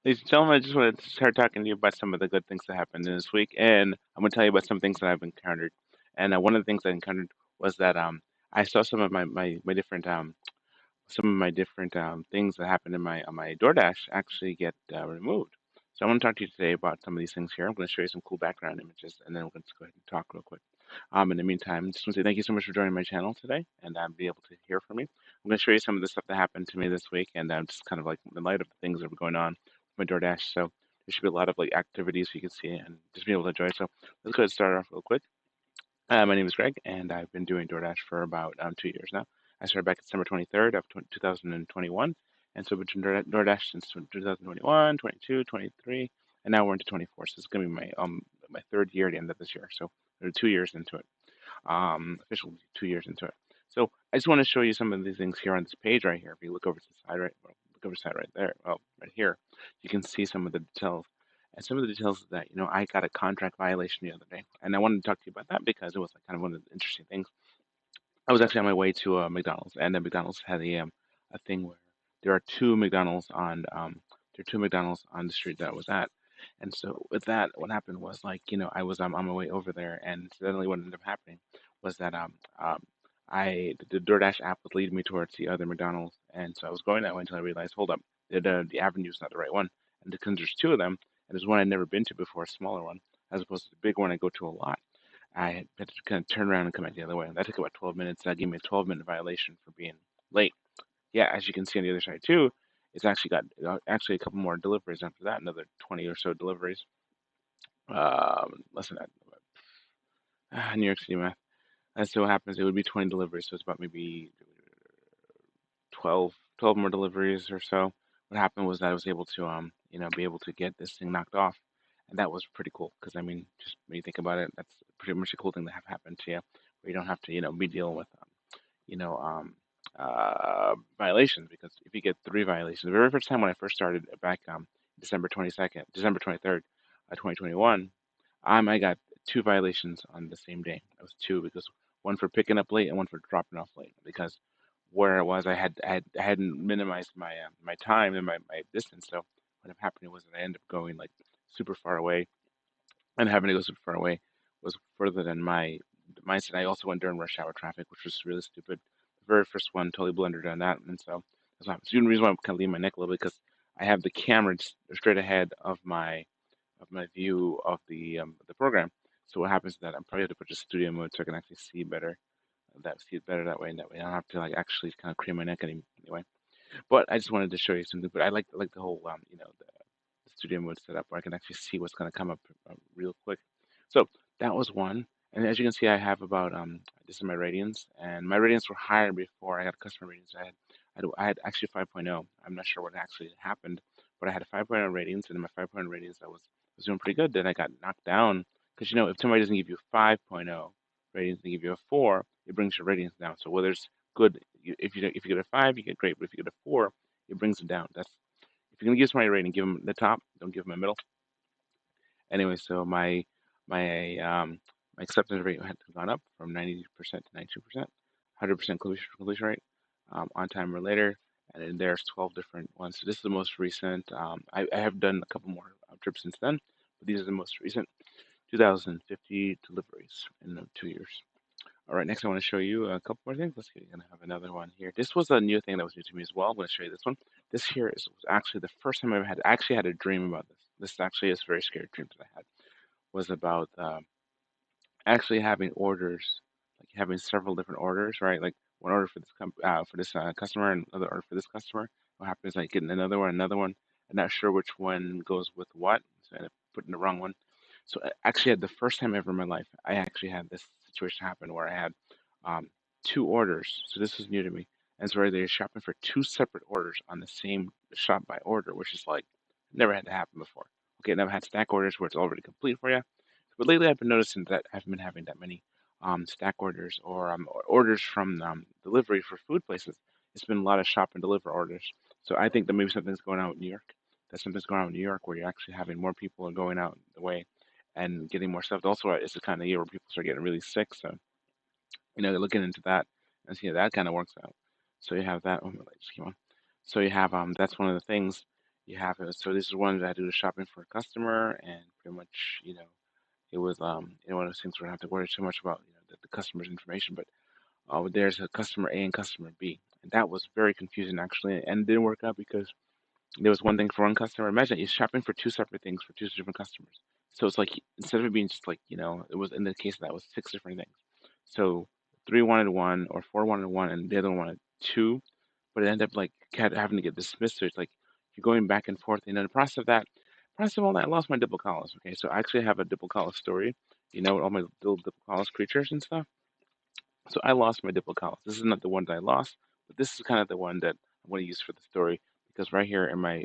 Ladies and gentlemen, I just wanted to start talking to you about some of the good things that happened in this week, and I'm going to tell you about some things that I've encountered. And one of the things I encountered was that I saw some of my different things that happened in my on my DoorDash actually get removed. So I want to talk to you today about some of these things here. I'm going to show you some cool background images, and then we're going to go ahead and talk real quick. In the meantime, just want to say thank you so much for joining my channel today, and be able to hear from you. I'm going to show you some of the stuff that happened to me this week, and just kind of like in light of the things that were going on with my DoorDash. So there should be a lot of like activities you can see and just be able to enjoy. So let's go ahead and start off real quick. My name is Greg, and I've been doing DoorDash for about 2 years now. I started back December 23rd of 2021, and so I've been doing DoorDash since 2021, 22, 23, and now we're into 24. So it's going to be my third year at the end of this year. So we're 2 years into it, officially 2 years into it. So I just want to show you some of these things here on this page right here. If you look over to the side right, well, look over to the side right there, well, right here, you can see some of the details. And some of the details is that, I got a contract violation the other day, and I wanted to talk to you about that because it was like kind of one of the interesting things. I was actually on my way to McDonald's, and then McDonald's had a thing where there are there are two McDonald's on the street that I was at, and so with that, what happened was like I was on my way over there, and suddenly what ended up happening was that the DoorDash app was leading me towards the other McDonald's, and so I was going that way until I realized, hold up, the avenue's not the right one, and because there's two of them, and there's one I'd never been to before, a smaller one, as opposed to the big one I go to a lot. I had to kind of turn around and come back the other way. And that took about 12 minutes. That gave me a 12-minute violation for being late. Yeah, as you can see on the other side too, it's actually got actually a couple more deliveries after that, another 20 or so deliveries. Less than that. New York City math. That's so what happens. It would be 20 deliveries, so it's about maybe 12 more deliveries or so. What happened was that I was able to be able to get this thing knocked off, and that was pretty cool because I mean, just when you think about it, that's pretty much a cool thing to have happen to you, where you don't have to be dealing with you know violations. Because if you get three violations, the very first time when I first started back December 23rd, 2021, I got two violations on the same day. It was two because one for picking up late and one for dropping off late because where I was, I hadn't minimized my time and my distance. So what ended up happening was that I ended up going like super far away, and having to go super far away was further than my mindset. I also went during rush hour traffic, which was really stupid. The very first one totally blundered on that, and so that's what happens. The only reason why I'm kind of leaning my neck a little bit because I have the camera straight ahead of my view of the program. So what happens is that I'm probably have to put the studio mode so I can actually see better. See it better that way, and that way I don't have to like actually kind of crane my neck anyway. But I just wanted to show you something. But I like the whole the studio mode setup where I can actually see what's going to come up real quick. So that was one. And as you can see, I have about this is my ratings, and my ratings were higher before I got customer ratings. I had actually 5.0. I'm not sure what actually happened, but I had a 5.0 ratings, and in my 5.0 ratings, I was doing pretty good. Then I got knocked down because if somebody doesn't give you 5.0 ratings, they give you a 4, it brings your ratings down. So whether it's good, if you get a 5, you get great, but if you get a 4, it brings it down. That's if you're gonna give somebody a rating, give them the top. Don't give them a middle. Anyway, so my my acceptance rate had gone up from 90% to 92%, 100% completion rate, on time or later, and then there's 12 different ones. So this is the most recent. I have done a couple more trips since then, but these are the most recent 2,050 deliveries in 2 years. All right, next I want to show you a couple more things. Let's see, we're gonna have another one here. This was a new thing that was new to me as well. I'm gonna show you this one. This here was actually the first time I ever had. I actually had a dream about this. This actually is a very scary dream that I had. Was about actually having orders, like having several different orders, right? Like one order for this customer and another order for this customer. What happens is like getting another one. I'm not sure which one goes with what, so I ended up putting the wrong one. So actually, had the first time ever in my life, I actually had this situation happen where I had um, two orders. So this was new to me, and so they're shopping for two separate orders on the same shop by order, which is like never had to happen before. Okay, never had stack orders where it's already complete for you, but lately I've been noticing that I haven't been having that many stack orders or orders from delivery for food places. It's been a lot of shop and deliver orders. So I think that maybe something's going on with New York. That something's going on with New York where you're actually having more people are going out the way and getting more stuff. Also, it's the kind of year where people start getting really sick. So, looking into that and see how that kind of works out. So you have that. Oh, my lights came on. So you have that's one of the things. You have it. So this is one that I do the shopping for a customer, and pretty much, it was one of those things where I don't have to worry too much about the customer's information, but there's a customer A and customer B, and that was very confusing actually, and it didn't work out because there was one thing for one customer. Imagine you're shopping for two separate things for two different customers. So it's like instead of it being just like it was in the case of that was six different things. So three wanted one or four wanted one, and the other one wanted two, but it ended up like having to get dismissed. So it's like you're going back and forth. And in the process of all that, I lost my Diplocaulus. Okay, so I actually have a Diplocaulus story. All my little Diplocaulus creatures and stuff. So I lost my Diplocaulus. This is not the one that I lost, but this is kind of the one that I'm going to use for the story because right here in my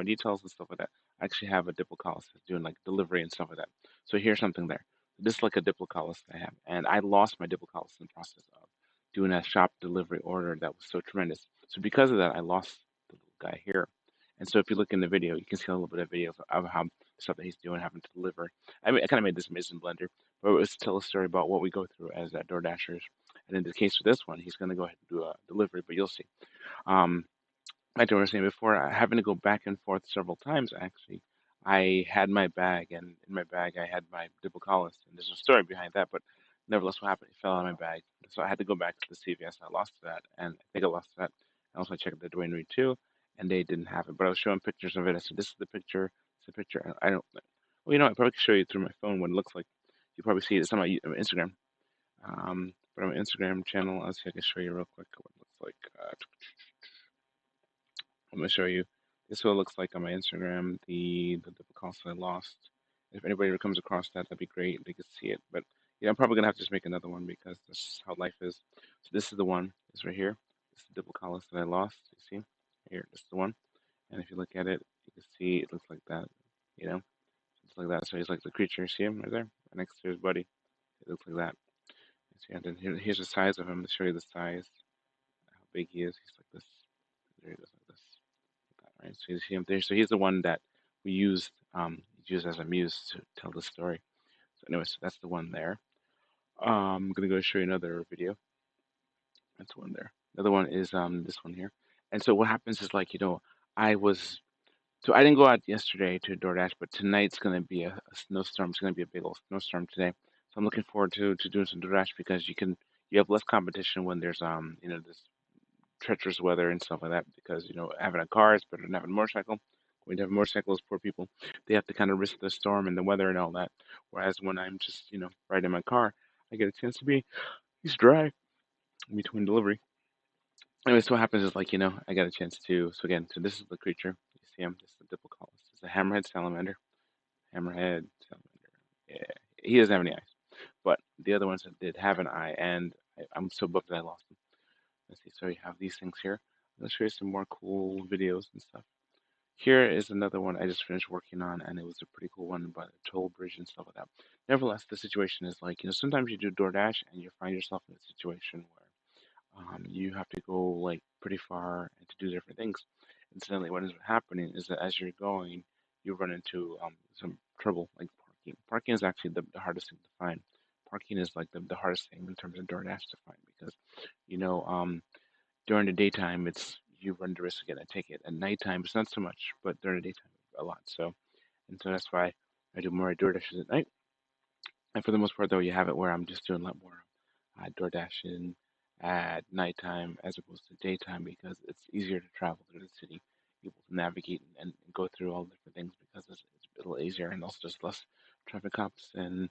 details and stuff like that, I actually have a Diplocaulus that's doing like delivery and stuff like that. So here's something there. This is like a Diplocaulus I have, and I lost my Diplocaulus in the process of doing a shop delivery order that was so tremendous. So because of that, I lost the little guy here. And so if you look in the video, you can see a little bit of video of how stuff that he's doing, having to deliver. I mean, I kind of made this amazing blender, but it was to tell a story about what we go through as Door Dashers. And in the case of this one, he's going to go ahead and do a delivery, but you'll see. Um, like I was saying before, having to go back and forth several times, actually, I had my bag, and in my bag, I had my Diplocaulus, and there's a story behind that, but nevertheless, what happened? It fell out of my bag. So I had to go back to the CVS, and I lost that, and I think I lost that. And also, I checked the Dwayne Reed too, and they didn't have it, but I was showing pictures of it. I said, this is the picture, it's the picture. I don't, well, I probably could show you through my phone what it looks like. You probably see it. It's on my Instagram. But on my Instagram channel, let's see, I can show you real quick what it looks like. I'm gonna show you. This is what it looks like on my Instagram. The cost I lost. If anybody ever comes across that, that'd be great. They could see it. But I'm probably gonna have to just make another one because this is how life is. So this is the one. It's right here. This is the double collis that I lost. You see? Here, this is the one. And if you look at it, you can see it looks like that. You know, it's like that. So he's like the creature. See him right there, right next to his buddy. It looks like that. See, and then here's the size of him to show you the size, how big he is. He's like this. There he goes like this. Right? So you see him there. So he's the one that we used as a muse to tell the story. So anyway, so that's the one there. I'm gonna go show you another video. That's one there. The other one is this one here. And so what happens is like I was so I didn't go out yesterday to DoorDash, but tonight's gonna be a snowstorm. It's gonna be a big old snowstorm today. So I'm looking forward to doing some DoorDash because you have less competition when there's this treacherous weather and stuff like that because having a car is better than having a motorcycle. When you have motorcycles, poor people, they have to kind of risk the storm and the weather and all that. Whereas when I'm just riding my car, I get a chance to be it's dry in between delivery. Anyway, so what happens is like I got a chance to so this is the creature. You see him. This is the Diplocaulus. It's a hammerhead salamander. Hammerhead salamander. Yeah, he doesn't have any eyes, but the other ones did have an eye, and I'm so bummed that I lost them. Let's see. So you have these things here. Let's show you some more cool videos and stuff. Here is another one I just finished working on, and it was a pretty cool one about a toll bridge and stuff like that. Nevertheless, the situation is like, sometimes you do DoorDash and you find yourself in a situation where you have to go like pretty far and to do different things. Incidentally, what ends up happening is that as you're going, you run into some trouble, like parking. Parking is actually the hardest thing to find. Parking is like the hardest thing in terms of DoorDash to find because, you know, um, during the daytime, it's you run the risk of getting a ticket. At nighttime, it's not so much, but during the daytime, a lot. So that's why I do more DoorDashes at night. And for the most part, though, you have it where I'm just doing a lot more door dashing at nighttime as opposed to daytime because it's easier to travel through the city, able to navigate and go through all the different things because it's a little easier and also just less traffic cops and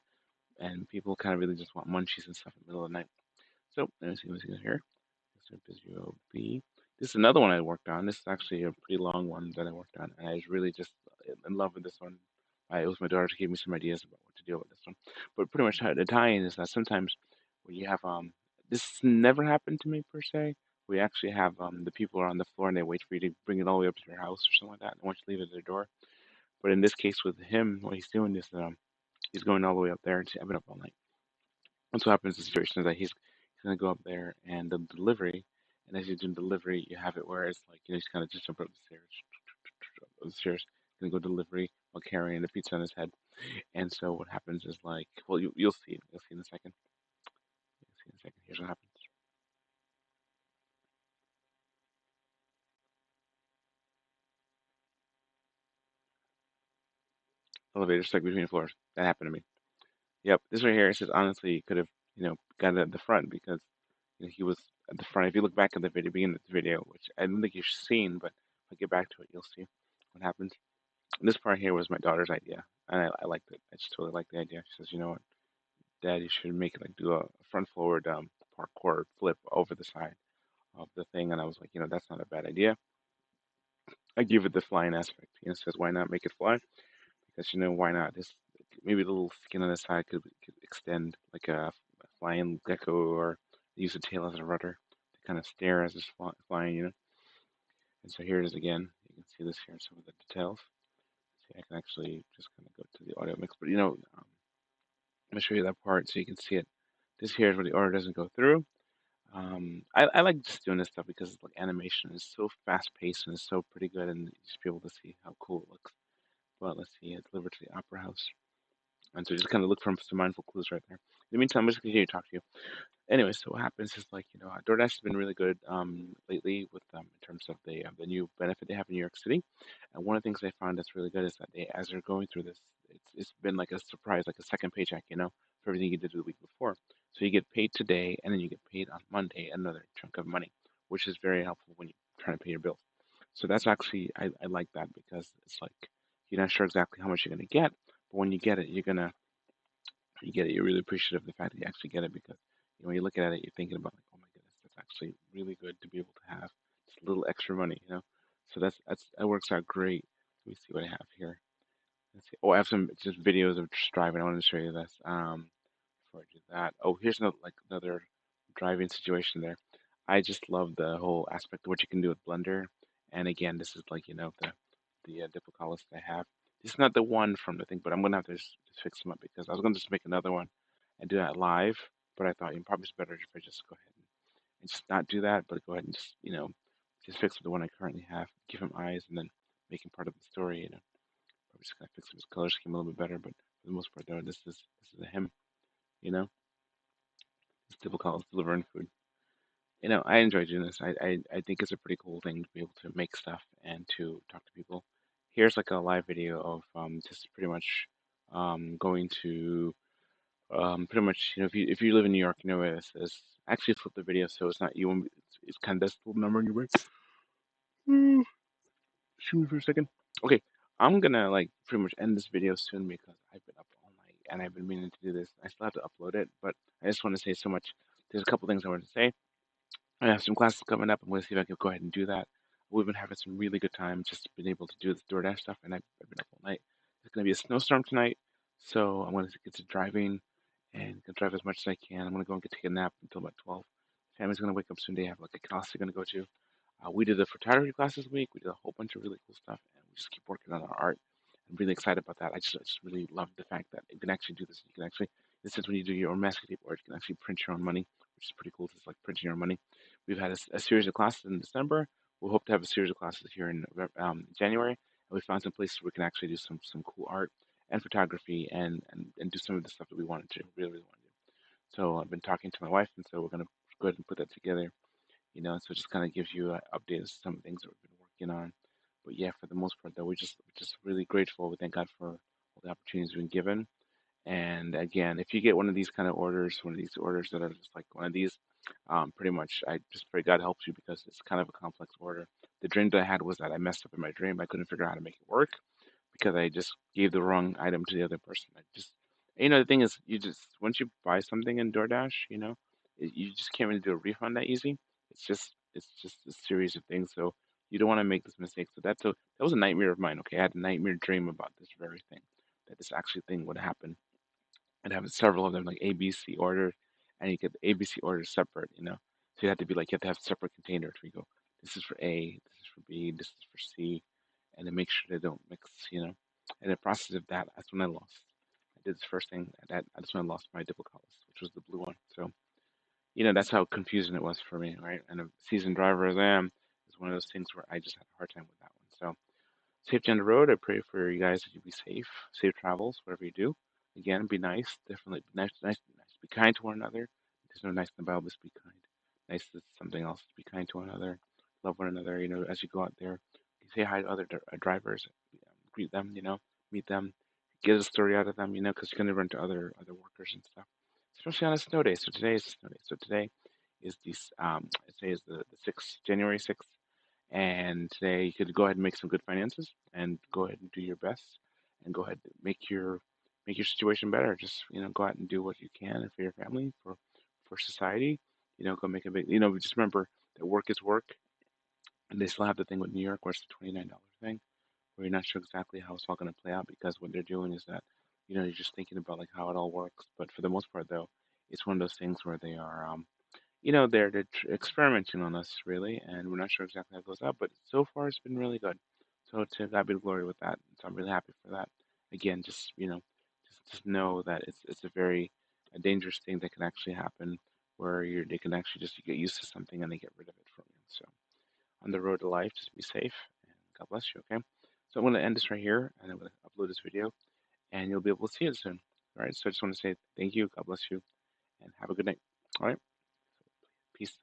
people kind of really just want munchies and stuff in the middle of the night. So let's see what's here. Visual B. This is another one I worked on. This is actually a pretty long one that I worked on, and I was really just in love with this one. It was my daughter who gave me some ideas about what to do with this one. But pretty much how the tie-in is that sometimes when you have this never happened to me per se. We actually have the people are on the floor and they wait for you to bring it all the way up to your house or something like that. And once you leave it at their door. But in this case with him, what he's doing is he's going all the way up there and I've been up all night. And so what happens in the situation is that he's gonna go up there and the delivery, and as you're doing delivery, you have it where it's like he's kind of just jumping up the stairs, gonna go delivery while carrying the pizza on his head. And so what happens is like, well, you'll see it. You'll see in a second. You'll see in a second. Here's what happens. elevator stuck between floors. That happened to me. Yep, this right here, it says honestly, he could have, got it at the front because he was at the front. If you look back at the video, beginning of the video, which I don't think you've seen, but if I get back to it, you'll see what happens. And this part here was my daughter's idea, and I liked it. I just totally liked the idea. She says, you know what, Dad, you should make it like do a front forward parkour flip over the side of the thing. And I was like, that's not a bad idea. I give it the flying aspect. Says why not make it fly? Because why not? This maybe the little skin on the side could extend like a flying gecko or use the tail as a rudder to kind of stare as it's flying. And so here it is again. You can see this here in some of the details. See, I can actually just kind of go to the audio mix, but I'm gonna show you that part so you can see it. This here is where the order doesn't go through. I like just doing this stuff because it's like animation is so fast paced and it's so pretty good, and you just be able to see how cool it looks. But let's see, it's delivered to the Opera House. And so just kind of look for some mindful clues right there. In the meantime, I'm just going to continue to talk to you. Anyway, so what happens is like, DoorDash has been really good lately with in terms of the new benefit they have in New York City. And one of the things I found that's really good is that as they're going through this, it's been like a surprise, like a second paycheck, for everything you did the week before. So you get paid today, and then you get paid on Monday another chunk of money, which is very helpful when you're trying to pay your bills. So that's actually I like that because it's like you're not sure exactly how much you're gonna get, but when you get it, you get it. You're really appreciative of the fact that you actually get it because when you look at it, you're thinking about like, oh my goodness, that's actually really good to be able to have just a little extra money. So that works out great. Let me see what I have here. Let's see. Oh, I have some just videos of just driving. I wanted to show you this. Before I do that, oh, here's another driving situation there. I just love the whole aspect of what you can do with Blender. And again, this is like the difficult list I have. This is not the one from the thing, but I'm gonna have to just fix them up because I was gonna just make another one and do that live. But I thought probably it's better if I just go ahead and just not do that, but go ahead and just fix the one I currently have, give him eyes, and then make him part of the story. Probably just gonna fix his color scheme a little bit better. But for the most part, though, this is a him. You know, it's difficult delivering food. I enjoy doing this. I think it's a pretty cool thing to be able to make stuff and to talk to people. Here's like a live video of just pretty much going to pretty much if you live in New York, you know where this is. Actually, flip the video so it's not you. It's kind of this little number in your brain. Mm, Excuse me for a second. Okay, I'm gonna like pretty much end this video soon because I've been up all night and I've been meaning to do this. I still have to upload it, but I just want to say so much. There's a couple things I want to say. I have some classes coming up. I'm going to see if I can go ahead and do that. We've been having some really good time just being able to do this DoorDash stuff, and I've been up all night. It's going to be a snowstorm tonight, so I'm going to get to driving and can drive as much as I can. I'm going to go and take a nap until about 12. Family's going to wake up soon. They have like a class they're going to go to. We did a photography class this week. We did a whole bunch of really cool stuff, and we just keep working on our art. I'm really excited about that. I just really love the fact that you can actually do this. You can actually, this is when you do your own masking tape art, you can actually print your own money, which is pretty cool. It's like printing your own money. We've had a series of classes in December. We'll hope to have a series of classes here in January. And we found some places where we can actually do some cool art and photography and do some of the stuff that we wanted to, really, really want to do. So I've been talking to my wife, and so we're going to go ahead and put that together. So it just kind of gives you an update of some things that we've been working on. But yeah, for the most part, though, we're just really grateful. We thank God for all the opportunities we've been given. And again, if you get one of these kind of orders, one of these orders that are just like one of these, pretty much I just pray God helps you because it's kind of a complex order. The dream that I had was that I messed up in my dream. I couldn't figure out how to make it work because I just gave the wrong item to the other person. The thing is, you just once you buy something in DoorDash, you just can't really do a refund that easy. It's just a series of things. So you don't want to make this mistake. So that was a nightmare of mine. Okay, I had a nightmare dream about this very thing, that this actually thing would happen and have several of them like A, B, C ordered, and you get the A, B, C orders separate. So you have to be like you have to have separate containers where you go, this is for A, this is for B, this is for C, and then make sure they don't mix. And in the process of that, that's when I lost. I did this first thing, that's when I lost my diplocatus, which was the blue one. So that's how confusing it was for me, right? And a seasoned driver as I am, is one of those things where I just had a hard time with that one. So safety on the road. I pray for you guys that you be safe travels, whatever you do. Again, be nice. Definitely be nice, nice, be nice. Be kind to one another. There's no nice in the Bible, just be kind. Nice is something else. Be kind to one another. Love one another. As you go out there, you say hi to other drivers. Greet them. Meet them. get a story out of them, because you're gonna run to other workers and stuff, especially on a snow day. So today is a snow day. So today is the sixth, January 6th, and today you could go ahead and make some good finances and go ahead and do your best and go ahead and make your situation better. Just go out and do what you can for your family, for society. Go make a big. Just remember that work is work, and they still have the thing with New York where it's the $29 thing where you're not sure exactly how it's all going to play out because what they're doing is that, you're just thinking about like how it all works. But for the most part, though, it's one of those things where they are, they're experimenting on us really, and we're not sure exactly how it goes out. But so far, it's been really good. So to God be the glory with that. So I'm really happy for that. Again, just know that it's a very a dangerous thing that can actually happen where they can actually just get used to something and they get rid of it from you. So on the road to life. Just be safe and God bless you. Okay. So I'm going to end this right here and I'm going to upload this video and you'll be able to see it soon. All right. So I just want to say thank you. God bless you and have a good night. All right. Peace.